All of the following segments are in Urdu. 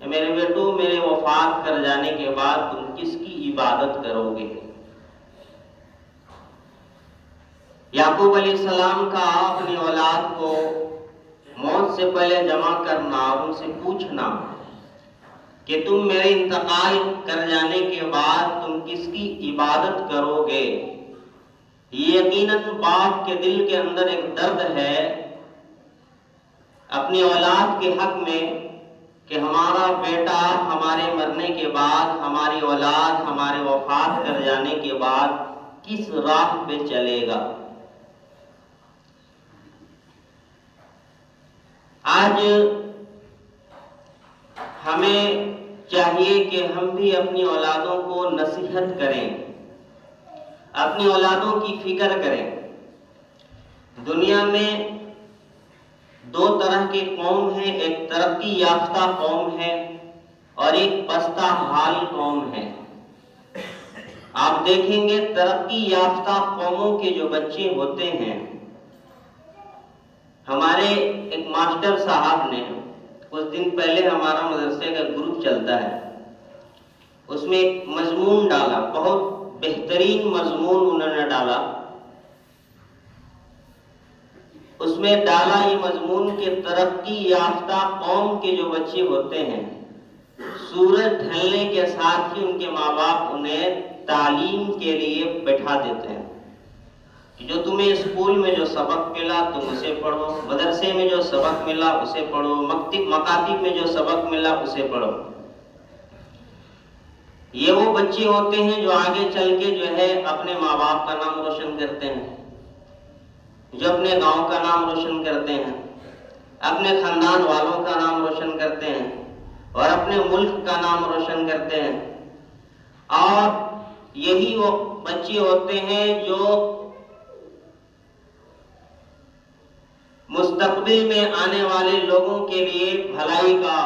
میرے بیٹو میرے وفات کر جانے کے بعد تم کس کی عبادت کرو گے؟ یعقوب علیہ السلام کا اپنی اولاد کو موت سے پہلے جمع کرنا اور ان سے پوچھنا کہ تم میرے انتقال کر جانے کے بعد تم کس کی عبادت کرو گے، یہ یقیناً باپ کے دل کے اندر ایک درد ہے اپنی اولاد کے حق میں کہ ہمارا بیٹا ہمارے مرنے کے بعد، ہماری اولاد ہمارے وفات کر جانے کے بعد کس راہ پہ چلے گا۔ آج ہمیں چاہیے کہ ہم بھی اپنی اولادوں کو نصیحت کریں، اپنی اولادوں کی فکر کریں۔ دنیا میں دو طرح کے قوم ہیں، ایک ترقی یافتہ قوم ہے اور ایک پستہ حال قوم ہے۔ آپ دیکھیں گے ترقی یافتہ قوموں کے جو بچے ہوتے ہیں، ہمارے ایک ماسٹر صاحب نے کچھ دن پہلے ہمارا مدرسے کا گروپ چلتا ہے، اس میں ایک مضمون ڈالا، بہت بہترین مضمون انہوں نے ڈالا۔ اس میں ڈالا یہ مضمون کہ ترقی یافتہ قوم کے جو بچے ہوتے ہیں، سورج ڈھلنے کے ساتھ ہی ان کے ماں باپ انہیں تعلیم کے لیے بٹھا دیتے ہیں کہ جو تمہیں اسکول میں جو سبق ملا تم اسے پڑھو، مدرسے میں جو سبق ملا اسے پڑھو، مکاتب میں جو سبق ملا اسے پڑھو۔ یہ وہ بچے ہوتے ہیں جو آگے چل کے جو ہے اپنے ماں باپ کا نام روشن کرتے ہیں، جو اپنے گاؤں کا نام روشن کرتے ہیں، اپنے خاندان والوں کا نام روشن کرتے ہیں اور اپنے ملک کا نام روشن کرتے ہیں۔ اور یہی وہ بچے ہوتے ہیں جو مستقبل میں آنے والے لوگوں کے لیے بھلائی کا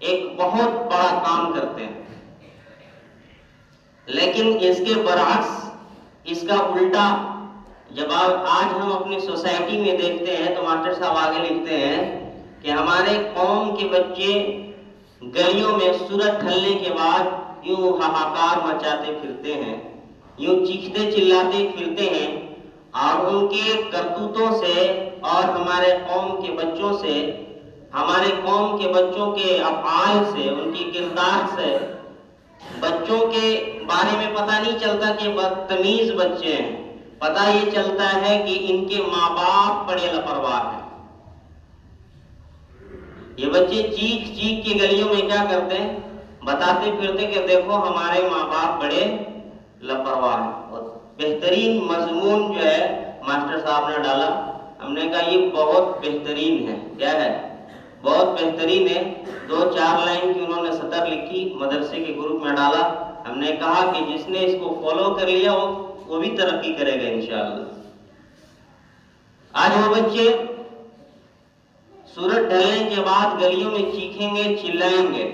ایک بہت بڑا کام کرتے ہیں۔ لیکن اس کے برعکس، اس کا الٹا، جب آج ہم اپنی سوسائٹی میں دیکھتے ہیں تو ماسٹر صاحب آگے لکھتے ہیں کہ ہمارے قوم کے بچے گلیوں میں سورج ڈھلنے کے بعد یوں ہاہاکار مچاتے پھرتے ہیں، یوں چیختے چلاتے پھرتے ہیں، اور ان کے کرتوتوں سے اور ہمارے قوم کے بچوں سے، ہمارے قوم کے بچوں کے افعال سے، ان کی کردار سے بچوں کے بارے میں پتہ نہیں چلتا کہ بدتمیز بچے ہیں، پتہ یہ چلتا ہے کہ ان کے ماں باپ بڑے لاپرواہ ہیں۔ یہ بچے چیخ چیخ کے گلیوں میں کیا کرتے ہیں؟ بتاتے پھرتے کہ دیکھو ہمارے ماں باپ بڑے لاپرواہ ہیں۔ اور بہترین مضمون جو ہے ماسٹر صاحب نے ڈالا، ہم نے کہا یہ بہت بہترین ہے۔ کیا ہے؟ بہت بہترین ہے۔ 2-4 لائن کی انہوں نے سطر لکھی، مدرسے کے گروپ میں ڈالا۔ ہم نے کہا کہ جس نے اس کو فالو کر لیا وہ بھی ترقی کرے گا انشاءاللہ۔ آج وہ بچے سورج ڈھلنے کے بعد گلیوں میں چیخیں گے، چلائیں گے،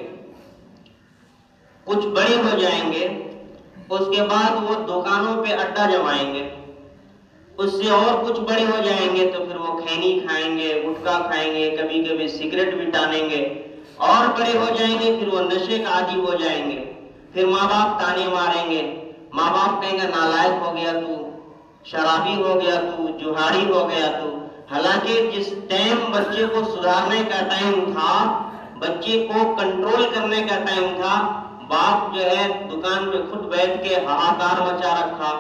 کچھ بڑے ہو جائیں گے، اس کے بعد وہ دکانوں پہ اڈا جمائیں گے، اس سے اور کچھ بڑے ہو جائیں گے تو پھر وہ کھینی کھائیں گے، گٹکا کھائیں گے، کبھی کبھی سگریٹ بھی ٹانیں گے، اور بڑے ہو جائیں گے پھر وہ نشے کا عادی ہو جائیں گے۔ پھر ماں باپ تانے ماریں گے، ماں باپ کہیں گے نالائق ہو گیا تو، شرابی ہو گیا تو، جوہاری ہو گیا تو۔ حالانکہ جس ٹائم بچے کو سدھارنے کا ٹائم تھا، بچے کو کنٹرول کرنے کا ٹائم تھا، باپ جو ہے دکان پہ خود بیٹھ کے ہاہاکار مچا رکھا،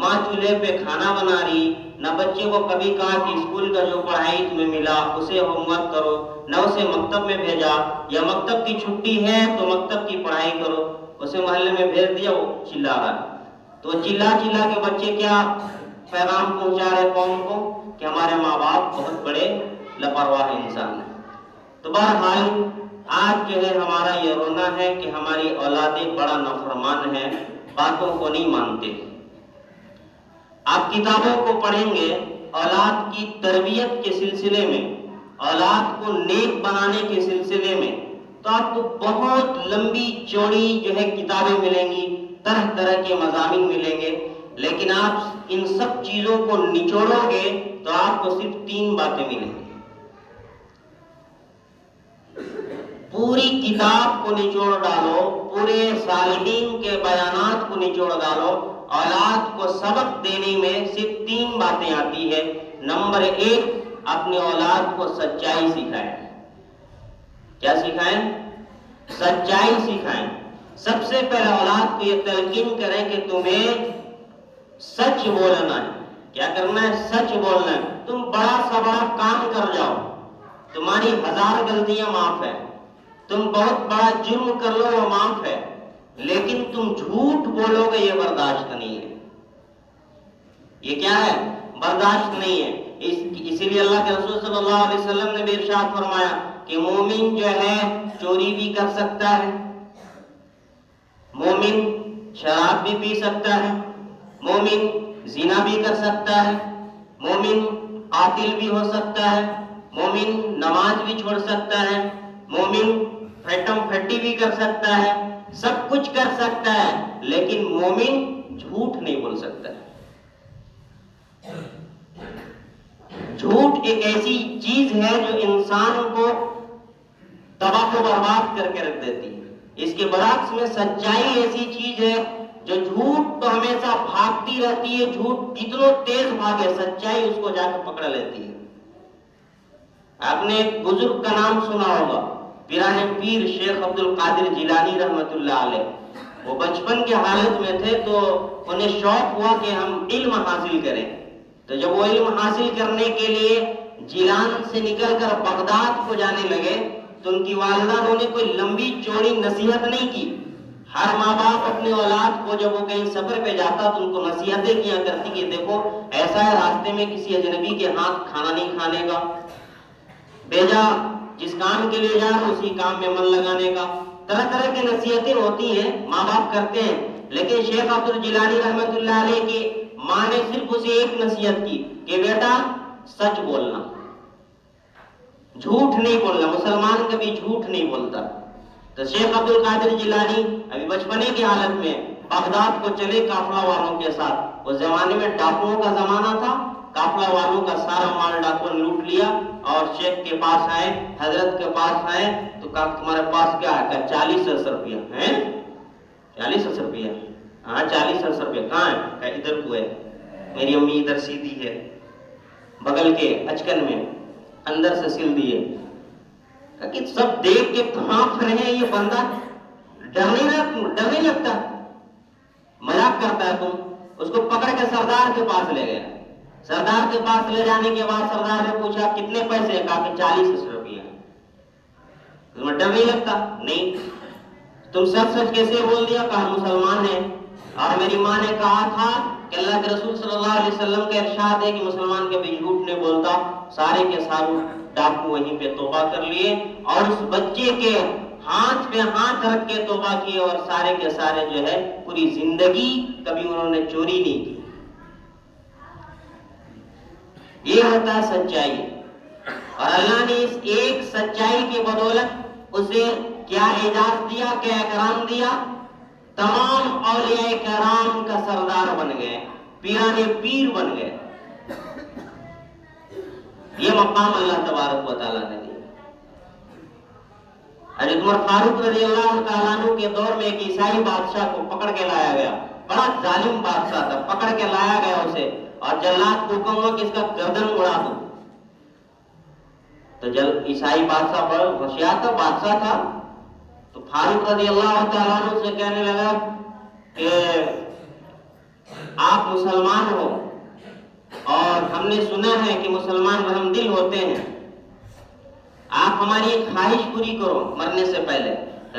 ماں چولہے پہ کھانا بنا رہی، نہ بچے کو کبھی کہا کہ اسکول کا جو پڑھائی تمہیں ملا اسے ہوم ورک کرو، نہ اسے مکتب میں بھیجا، یا مکتب کی چھٹی ہے تو مکتب کی پڑھائی کرو، اسے محلے میں بھیج دیا، وہ چلا رہا ہے۔ تو چلا چلا کے بچے کیا پیغام پہنچا رہے قوم کو کہ ہمارے ماں باپ بہت بڑے لاپرواہ انسان ہیں۔ تو بہرحال آج جو ہے ہمارا یہ رونا ہے کہ ہماری اولادیں بڑا نافرمان ہیں، باتوں کو نہیں مانتے۔ آپ کتابوں کو پڑھیں گے اولاد کی تربیت کے سلسلے میں، اولاد کو نیک بنانے کے سلسلے میں، تو آپ کو بہت لمبی چوڑی جو ہے کتابیں ملیں گی، طرح طرح کے مضامین ملیں گے، لیکن آپ ان سب چیزوں کو نچوڑو گے تو آپ کو صرف 3 باتیں ملیں گی۔ پوری کتاب کو نچوڑ ڈالو، پورے صالحین کے بیانات کو نچوڑ ڈالو، اولاد کو سبق دینے میں صرف 3 باتیں آتی ہے۔ نمبر 1، اپنی اولاد کو سچائی سکھائیں۔ کیا سکھائیں؟ سچائی سکھائیں۔ سب سے پہلے اولاد کو یہ تلقین کریں کہ تمہیں سچ بولنا ہے۔ کیا کرنا ہے؟ سچ بولنا ہے۔ تم بڑا سا بڑا کام کر جاؤ، تمہاری 1000 غلطیاں معاف ہے، تم بہت بڑا جرم کر لو وہ معاف ہے، لیکن تم جھوٹ بولو گے یہ برداشت نہیں ہے۔ یہ کیا ہے؟ برداشت نہیں ہے۔ اسی لیے اللہ کے رسول صلی اللہ علیہ وسلم نے بھی ارشاد فرمایا کہ مومن جو ہے چوری بھی کر سکتا ہے، مومن شراب بھی پی سکتا ہے، مومن زنا بھی کر سکتا ہے، مومن قاتل بھی ہو سکتا ہے، مومن نماز بھی چھوڑ سکتا ہے، مومن پھیٹم پھٹی بھی کر سکتا ہے، سب کچھ کر سکتا ہے، لیکن مومن جھوٹ نہیں بول سکتا ہے۔ جھوٹ ایک ایسی چیز ہے جو انسان کو تباہ و برباد کر کے رکھ دیتی ہے۔ اس کے برعکس میں سچائی ایسی چیز ہے جو جھوٹ تو ہمیشہ بھاگتی رہتی ہے، جھوٹ کتنوں تیز بھاگے سچائی اس کو جا کے پکڑ لیتی ہے۔ آپ نے ایک بزرگ کا نام سنا ہوگا، پیرانے پیر شیخ عبد القادر جیلانی رحمۃ اللہ علیہ۔ وہ بچپن کے حالت میں تھے تو انہیں شوق ہوا کہ ہم علم حاصل کریں، تو جب وہ علم حاصل کرنے کے لیے جیلان سے نکل کر بغداد کو جانے لگے تو ان کی والدہ نے کوئی لمبی چوڑی نصیحت نہیں کی۔ ہر ماں باپ اپنی اولاد کو جب وہ کہیں سفر پہ جاتا تو ان کو نصیحتیں کیا کرتی کہ دیکھو ایسا ہے راستے میں کسی اجنبی کے ہاتھ کھانا نہیں کھانے کا، بیجا جس کام کے لیے جا رہا اسی کام میں من لگانے کا، طرح طرح کی نصیحتیں ہوتی ہیں، ماں باپ کرتے ہیں۔ لیکن شیخ عبد الجیلانی رحمۃ اللہ علیہ کی ماں نے صرف اسے ایک نصیحت کی کہ بیٹا سچ بولنا، جھوٹ نہیں بولنا، مسلمان کبھی جھوٹ نہیں بولتا۔ تو شیخ عبد القادر جیلانی ابھی بچپنے کی حالت میں بغداد کو چلے قافلہ والوں کے ساتھ۔ اس زمانے میں ڈاکوؤں کا زمانہ تھا، قافلہ والوں کا سارا مال ڈاکو نے لوٹ لیا اور شیخ کے پاس آئے، حضرت کے پاس آئے تو کہا تمہارے پاس کیا ہے؟ کہا 40,000 روپیہ ہیں۔ 40,000 روپیہ؟ ہاں 40,000 روپیہ کہاں ہے؟ کہا ادھر کو ہے، میری امی ادھر سیدھی ہے بغل کے اچکن میں، اندر سے سل دیے۔ کہا کہ سب دیکھ کے کانپ رہے ہیں، یہ بندہ ڈر نہیں لگتا، مذاق کرتا ہے تم؟ اس کو پکڑ کے سردار کے پاس لے گیا۔ سردار کے پاس لے جانے کے بعد سردار نے پوچھا کتنے پیسے؟ کہا کہ 40,000 روپیہ۔ تمہیں ڈر نہیں لگتا؟ نہیں۔ تم سچ سچ کیسے بول دیا؟ کہا مسلمان ہے، اور میری ماں نے کہا تھا کہ اللہ کے رسول صلی اللہ علیہ وسلم کا ارشاد ہے کہ مسلمان کبھی جھوٹ نہیں بولتا۔ سارے کے سارے ڈاکو وہیں پہ توبہ کر لیے اور اس بچے کے ہاتھ پہ ہاتھ رکھ کے توبہ کیے، اور سارے کے سارے جو ہے پوری زندگی کبھی انہوں نے چوری نہیں کی۔ یہ ہوتا ہے سچائی، اور اللہ نے اس ایک سچائی کی بدولت اسے کیا اعزاز دیا، کیا اکرام دیا؟ تمام اولیاء کرام کا سردار بن گئے، پیرانے پیر بن گئے۔ یہ مقام اللہ تبارک و تعالیٰ نے دیا۔ حضرت عمر فاروق رضی اللہ تعالیٰ عنہ کے دور میں ایک عیسائی بادشاہ کو پکڑ کے لایا گیا، بڑا ظالم بادشاہ تھا، پکڑ کے لایا گیا اسے، اور جلاد کو حکم ہوا کہ اس کا گردن اڑا دو۔ تو عیسائی بادشاہ بڑا ہوشیار تھا، بادشاہ تھا، تو فاروق رضی اللہ تعالیٰ عنہ سے کہنے لگا کہ آپ مسلمان ہو اور ہم نے سنا ہے کہ مسلمان رحم دل ہوتے ہیں، آپ ہماری ایک خواہش پوری کرو مرنے سے پہلے۔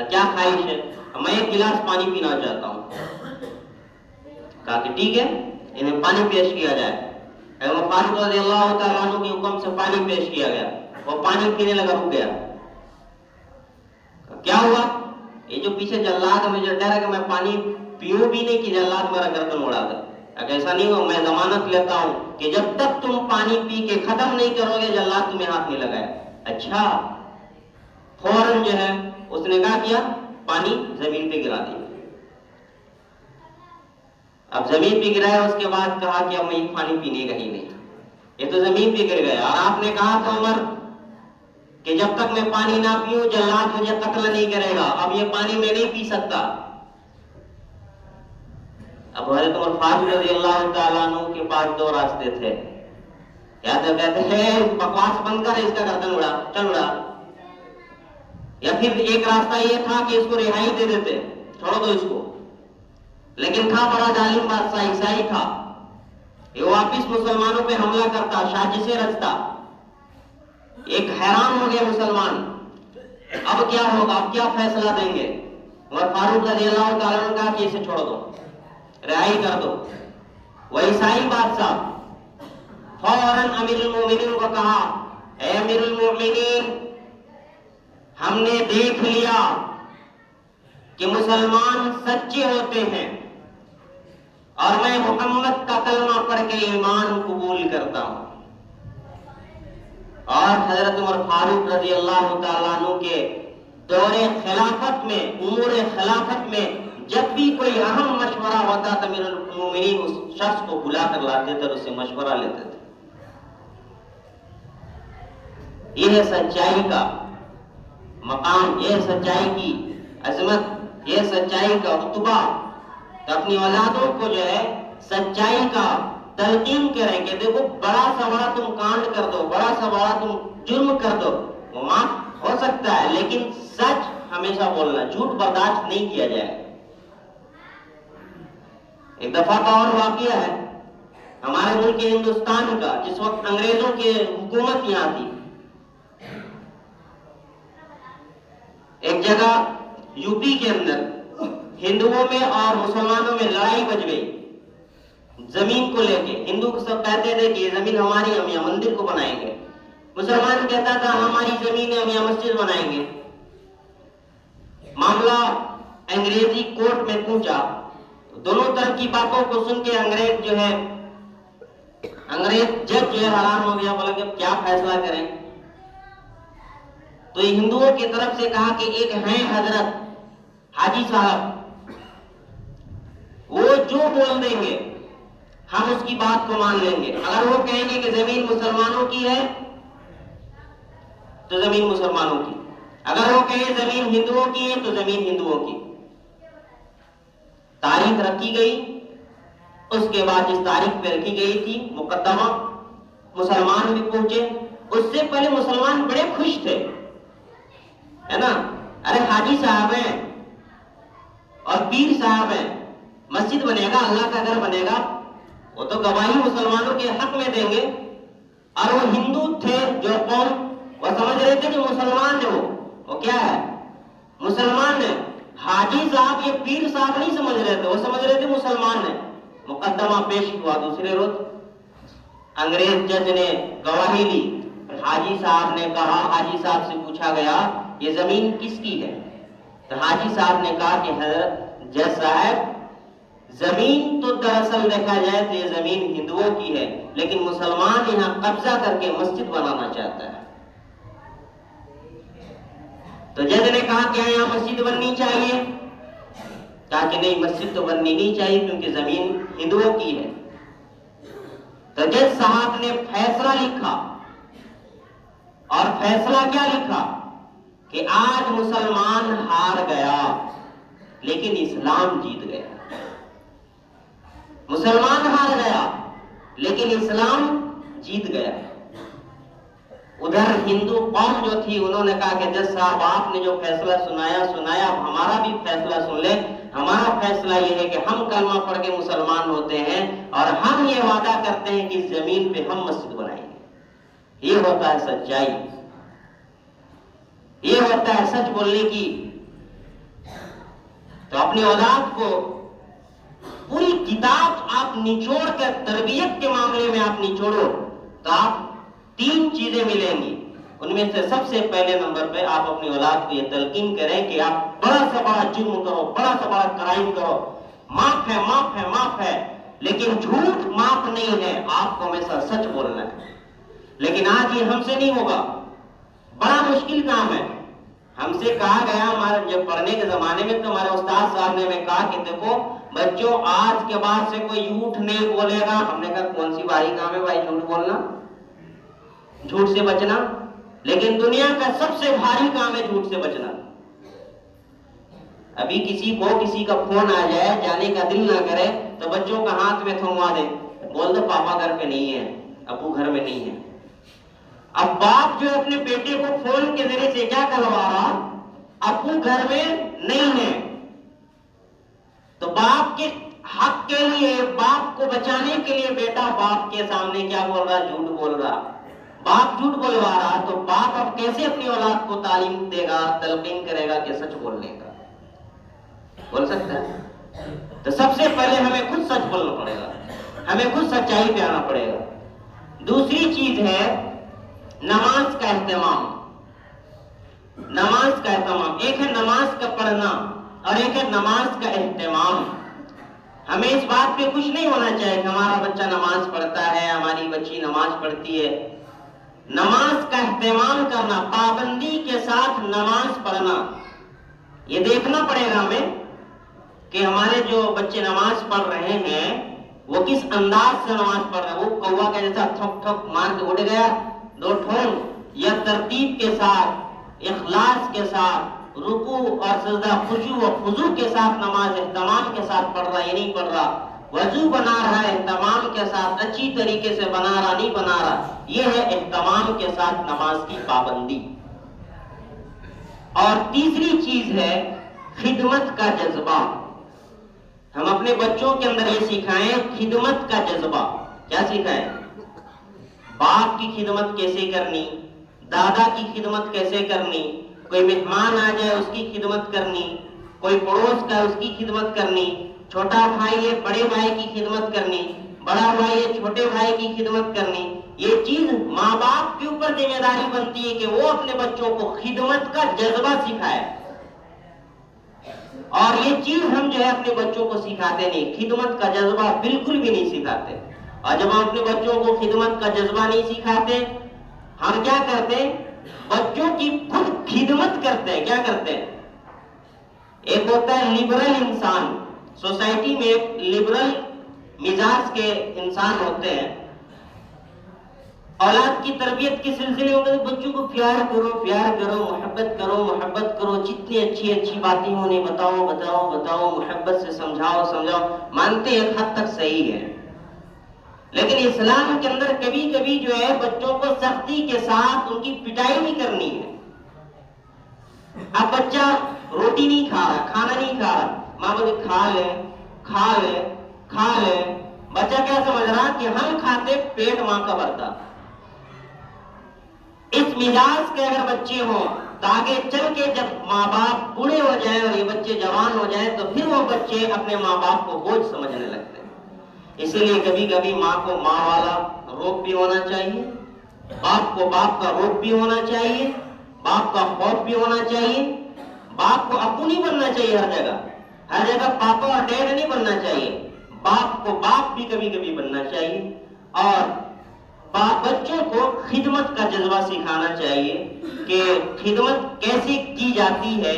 کیا خواہش ہے؟ میں ایک گلاس پانی پینا چاہتا ہوں۔ کہا کہ ٹھیک ہے، انہیں پانی پیش کیا جائے۔ فاروق رضی اللہ تعالیٰ عنہ کے حکم سے پانی پیش کیا گیا، وہ پانی پینے لگا، رک گیا۔ کیا ہوا؟ یہ جو پیچھے جلاد مجھے ڈر ہے کہ میں پانی پیوں بھی نہیں کہ جلاد میرا گردن اڑا دے۔ ایسا نہیں ہو، میں ضمانت لیتا ہوں کہ جب تک تم پانی پی کے ختم نہیں کرو گے جلاد تمہیں ہاتھ نہیں لگائے۔ اچھا، فوراً جو ہے اس نے کہا کیا، پانی زمین پہ گرا دیا۔ اب زمین پہ گرایا، اس کے بعد کہا کہ اب میں یہ پانی پینے کا ہی نہیں، یہ تو زمین پہ گر گیا۔ اور آپ نے کہا تھا عمر کہ جب تک میں پانی نہ پیوں جلاد مجھے قتل نہیں کرے گا، اب یہ پانی میں نہیں پی سکتا۔ اب حضرت عمر فاروق رضی اللہ تعالیٰ عنہ کے پاس دو راستے تھے، یا تو کہتے ہیں بکواس بند کر، اس کا گردن اڑا، چل اڑا، یا پھر ایک راستہ یہ تھا کہ اس کو رہائی دے دیتے، چھوڑ دو اس کو۔ لیکن تھا بڑا ظالم بادشاہ، عیسائی تھا، یہ واپس مسلمانوں پہ حملہ کرتا، سازشیں رچتا۔ ایک حیران ہو گئے مسلمان، اب کیا ہوگا، اب کیا فیصلہ دیں گے؟ عمر فاروق رضی اللہ تعالیٰ عنہ کہا کہ اسے چھوڑ دو، رہائی کر دو۔ وہ عیسائی بادشاہ فوراً امیر المومنین کو کہا، اے امیر المومنین، ہم نے دیکھ لیا کہ مسلمان سچے ہوتے ہیں اور میں محمد کا کلمہ پڑھ کے ایمان قبول کرتا ہوں۔ اور حضرت عمر فاروق رضی اللہ تعالیٰ عنہ کے دور خلافت میں، امور خلافت میں جب بھی کوئی اہم مشورہ ہوتا تو امیر المومنین اس شخص کو بلا کر لاتے تھے اور اس سے مشورہ لیتے تھے۔ یہ ہے سچائی کا مقام، یہ سچائی کی عظمت، یہ سچائی کا رتبہ۔ تو اپنی اولادوں کو جو ہے سچائی کا تلقین کریں کہ دیکھو بڑا سا بڑا تم کانڈ کر دو، بڑا سا بڑا تم جرم کر دو، وہ معاف ہو سکتا ہے، لیکن سچ ہمیشہ بولنا، جھوٹ برداشت نہیں کیا جائے۔ ایک دفعہ کا اور واقعہ ہے ہمارے ملک ہندوستان کا، جس وقت انگریزوں کی حکومت یہاں تھی، ایک جگہ یو پی کے اندر ہندوؤں میں اور مسلمانوں میں لڑائی بچ گئی زمین کو لے کے۔ ہندو سب کہتے تھے کہ یہ زمین ہماری، ہم یہاں مندر کو بنائیں گے، مسلمان کہتا تھا ہماری زمین ہے، ہم یہاں مسجد بنائیں گے۔ معاملہ انگریزی کورٹ میں پہنچا، دونوں طرف کی باتوں کو سن کے انگریز جج جو ہے حیران ہو گیا، بولا کہ کیا فیصلہ کریں؟ تو یہ ہندوؤں کی طرف سے کہا کہ ایک ہیں حضرت حاجی صاحب، وہ جو بول دیں گے ہم اس کی بات کو مان لیں گے۔ اگر وہ کہیں گے کہ زمین مسلمانوں کی ہے تو زمین مسلمانوں کی، اگر وہ کہیں زمین ہندوؤں کی ہے تو زمین ہندوؤں کی۔ تاریخ رکھی گئی، اس کے بعد جس تاریخ پہ رکھی گئی تھی مقدمہ، مسلمان بھی پہنچے۔ اس سے پہلے مسلمان بڑے خوش تھے، ہے نا، ارے حاجی صاحب ہیں اور پیر صاحب ہیں، مسجد بنے گا، اللہ کا گھر بنے گا، وہ تو گواہی مسلمانوں کے حق میں دیں گے۔ اور وہ ہندو تھے جو قوم، وہ سمجھ رہے تھے کہ مسلمان ہے، وہ کیا ہے، مسلمان ہے۔ حاجی صاحب یہ پیر صاحب نہیں سمجھ رہے تھے، وہ سمجھ رہے تھے مسلمان ہے۔ مقدمہ پیش ہوا، دوسرے روز انگریز جج نے گواہی لی، حاجی صاحب نے کہا، حاجی صاحب سے پوچھا گیا یہ زمین کس کی ہے؟ تو حاجی صاحب نے کہا کہ حضرت جج صاحب، زمین تو دراصل دیکھا جائے تو یہ زمین ہندوؤں کی ہے، لیکن مسلمان یہاں قبضہ کر کے مسجد بنانا چاہتا ہے۔ تو جج نے کہا کہ یہاں مسجد بننی چاہیے؟ کہا کہ نہیں، مسجد تو بننی نہیں چاہیے کیونکہ زمین ہندوؤں کی ہے۔ تو جج صاحب نے فیصلہ لکھا، اور فیصلہ کیا لکھا کہ آج مسلمان ہار گیا لیکن اسلام جیت گیا۔ مسلمان ہار گیا لیکن اسلام جیت گیا۔ ادھر ہندو قوم جو تھی انہوں نے کہا کہ جج صاحب آپ نے جو فیصلہ سنایا، اب ہمارا بھی فیصلہ سن لیں۔ ہمارا فیصلہ یہ ہے کہ ہم کلمہ پڑھ کے مسلمان ہوتے ہیں اور ہم یہ وعدہ کرتے ہیں کہ اس زمین پہ ہم مسجد بنائیں گے۔ یہ ہوتا ہے سچائی، یہ ہوتا ہے سچ بولنے کی۔ تو اپنی اولاد کو پوری کتاب آپ نچوڑ کر، تربیت کے معاملے میں آپ نچوڑو تو آپ 3 چیزیں ملیں گی۔ ان میں سے سب سے پہلے نمبر پہ آپ اپنی اولاد کو یہ تلقین کریں کہ آپ بڑا سے بڑا جرم کرو، بڑا سے بڑا کرائم کرو، معاف ہے، معاف ہے، معاف ہے، لیکن جھوٹ معاف نہیں ہے، آپ کو ہمیشہ سچ بولنا ہے۔ لیکن آج یہ ہم سے نہیں ہوگا، بڑا مشکل کام ہے۔ ہم سے کہا گیا، ہمارے جب پڑھنے کے زمانے میں تو ہمارے استاد صاحب نے ہمیں کہا کہ دیکھو بچوں، آج کے بعد سے کوئی جھوٹ نہیں بولے گا۔ ہم نے کہا کون سی باری کام ہے بھائی جھوٹ بولنا، جھوٹ سے بچنا؟ لیکن دنیا کا سب سے بھاری کام ہے جھوٹ سے بچنا۔ ابھی کسی کو کسی کا فون آ جائے، جانے کا دل نہ کرے تو بچوں کا ہاتھ میں تھموا دے، بول دو پاپا گھر پہ نہیں ہے، ابو گھر میں نہیں ہے۔ اب باپ جو اپنے بیٹے کو فون کے ذریعے سے کیا کروا رہا، ابو گھر میں نہیں ہے، تو باپ کے حق کے لیے، باپ کو بچانے کے لیے بیٹا باپ کے سامنے کیا بول رہا، جھوٹ بول رہا، باپ جھوٹ بولوا رہا، تو باپ اب کیسے اپنی اولاد کو تعلیم دے گا، تلقین کرے گا کہ سچ بولنے کا؟ بول سکتا ہے؟ تو سب سے پہلے ہمیں خود سچ بولنا پڑے گا، ہمیں خود سچائی پہ آنا پڑے گا۔ دوسری چیز ہے نماز کا اہتمام۔ نماز کا اہتمام، ایک ہے نماز کا پڑھنا اور ایک ہے نماز کا اہتمام۔ ہمیں اس بات پہ خوش نہیں ہونا چاہیے کہ ہمارا بچہ نماز پڑھتا ہے، ہماری بچی نماز پڑھتی ہے۔ نماز کا اہتمام کرنا، پابندی کے ساتھ نماز پڑھنا، یہ دیکھنا پڑے گا ہمیں کہ ہمارے جو بچے نماز پڑھ رہے ہیں وہ کس انداز سے نماز پڑھ رہے ہیں۔ وہ کوا کا جیسا ٹھک ٹھک مار کے اٹھ گیا دو ٹھون، یا ترتیب کے ساتھ، اخلاص کے ساتھ، رکوع اور سجدہ، خشوع و خضوع کے ساتھ نماز اہتمام کے ساتھ پڑھ رہا، یہ نہیں پڑھ رہا۔ وضو بنا رہا ہے اہتمام کے ساتھ، اچھی طریقے سے بنا رہا، نہیں بنا رہا، یہ ہے اہتمام کے ساتھ نماز کی پابندی۔ اور تیسری چیز ہے خدمت کا جذبہ۔ ہم اپنے بچوں کے اندر یہ سکھائیں خدمت کا جذبہ۔ کیا سکھائیں؟ باپ کی خدمت کیسے کرنی، دادا کی خدمت کیسے کرنی، کوئی مہمان آ جائے اس کی خدمت کرنی، کوئی پڑوس کا اس کی خدمت کرنی، چھوٹا بھائی ہے بڑے بھائی کی خدمت کرنی، بڑا بھائی ہے چھوٹے بھائی کی خدمت کرنی۔ یہ چیز ماں باپ کے اوپر ذمہ داری بنتی ہے کہ وہ اپنے بچوں کو خدمت کا جذبہ سکھائے، اور یہ چیز ہم جو ہے اپنے بچوں کو سکھاتے نہیں، خدمت کا جذبہ بالکل بھی نہیں سکھاتے۔ اور جب ہم اپنے بچوں کو خدمت کا جذبہ نہیں سکھاتے، ہم کیا کرتے ہیں؟ بچوں کی خود خدمت کرتے ہیں۔ کیا کرتے ہیں؟ ایک ہوتا ہے لبرل انسان، سوسائٹی میں ایک لبرل مزاج کے انسان ہوتے ہیں، اولاد کی تربیت کے سلسلے میں بچوں کو پیار کرو، پیار کرو، محبت کرو، محبت کرو، جتنی اچھی اچھی باتیں انہیں بتاؤ بتاؤ بتاؤ، محبت سے سمجھاؤ سمجھاؤ، مانتے ایک حد تک صحیح ہے۔ لیکن اسلام کے اندر کبھی کبھی جو ہے بچوں کو سختی کے ساتھ ان کی پٹائی بھی کرنی ہے۔ اب بچہ روٹی نہیں کھا رہا، کھانا نہیں کھا رہا، ماں بولے کھا لے کھا لے کھا لے، بچہ کیا سمجھ رہا کہ ہم کھاتے پیٹ ماں کا بھرتا۔ اس مزاج کے اگر بچے ہوں تو آگے چل کے جب ماں باپ بوڑھے ہو جائیں اور یہ بچے جوان ہو جائیں تو پھر وہ بچے اپنے ماں باپ کو بوجھ سمجھنے لگتے ہیں۔ اسی لیے کبھی کبھی ماں کو ماں والا روب بھی ہونا چاہیے، باپ کو باپ کا روب بھی ہونا چاہیے، باپ کا خوف بھی ہونا چاہیے۔ باپ کو ابو نہیں بننا چاہیے ہر جگہ پاپا اور ڈیڈ نہیں بننا چاہیے، باپ کو باپ بھی کبھی کبھی بننا چاہیے۔ اور بچوں کو خدمت کا جذبہ سکھانا چاہیے کہ خدمت کیسے کی جاتی ہے،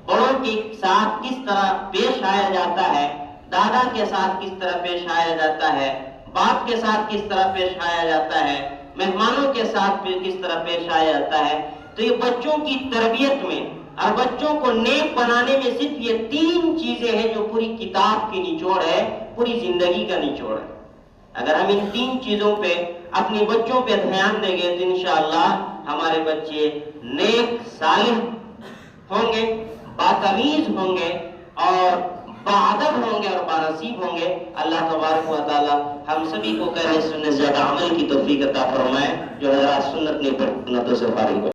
بڑوں کے ساتھ کس طرح پیش آیا جاتا ہے، دادا کے ساتھ کس طرح پیش آیا جاتا ہے، باپ کے ساتھ کس طرح پیش آیا جاتا ہے، مہمانوں کے ساتھ کس طرح پیش آیا جاتا ہے۔ تو یہ بچوں کی تربیت میں اور بچوں کو نیک بنانے میں صرف یہ تین چیزیں ہیں جو پوری کتاب کی نچوڑ ہے، پوری زندگی کا نچوڑ ہے۔ اگر ہم ان تین چیزوں پہ اپنے بچوں پہ دھیان دیں گے تو انشاءاللہ ہمارے بچے نیک صالح ہوں گے، باتمیز ہوں گے اور باادب ہوں گے اور بانصیب ہوں گے۔ اللہ تبارک و تعالی ہم سبھی کو کہنے سننے سے زیادہ عمل کی توفیق عطا فرمائے۔ جو حضرات سنت نہیں پڑھتے سنتوں سے فارغ ہو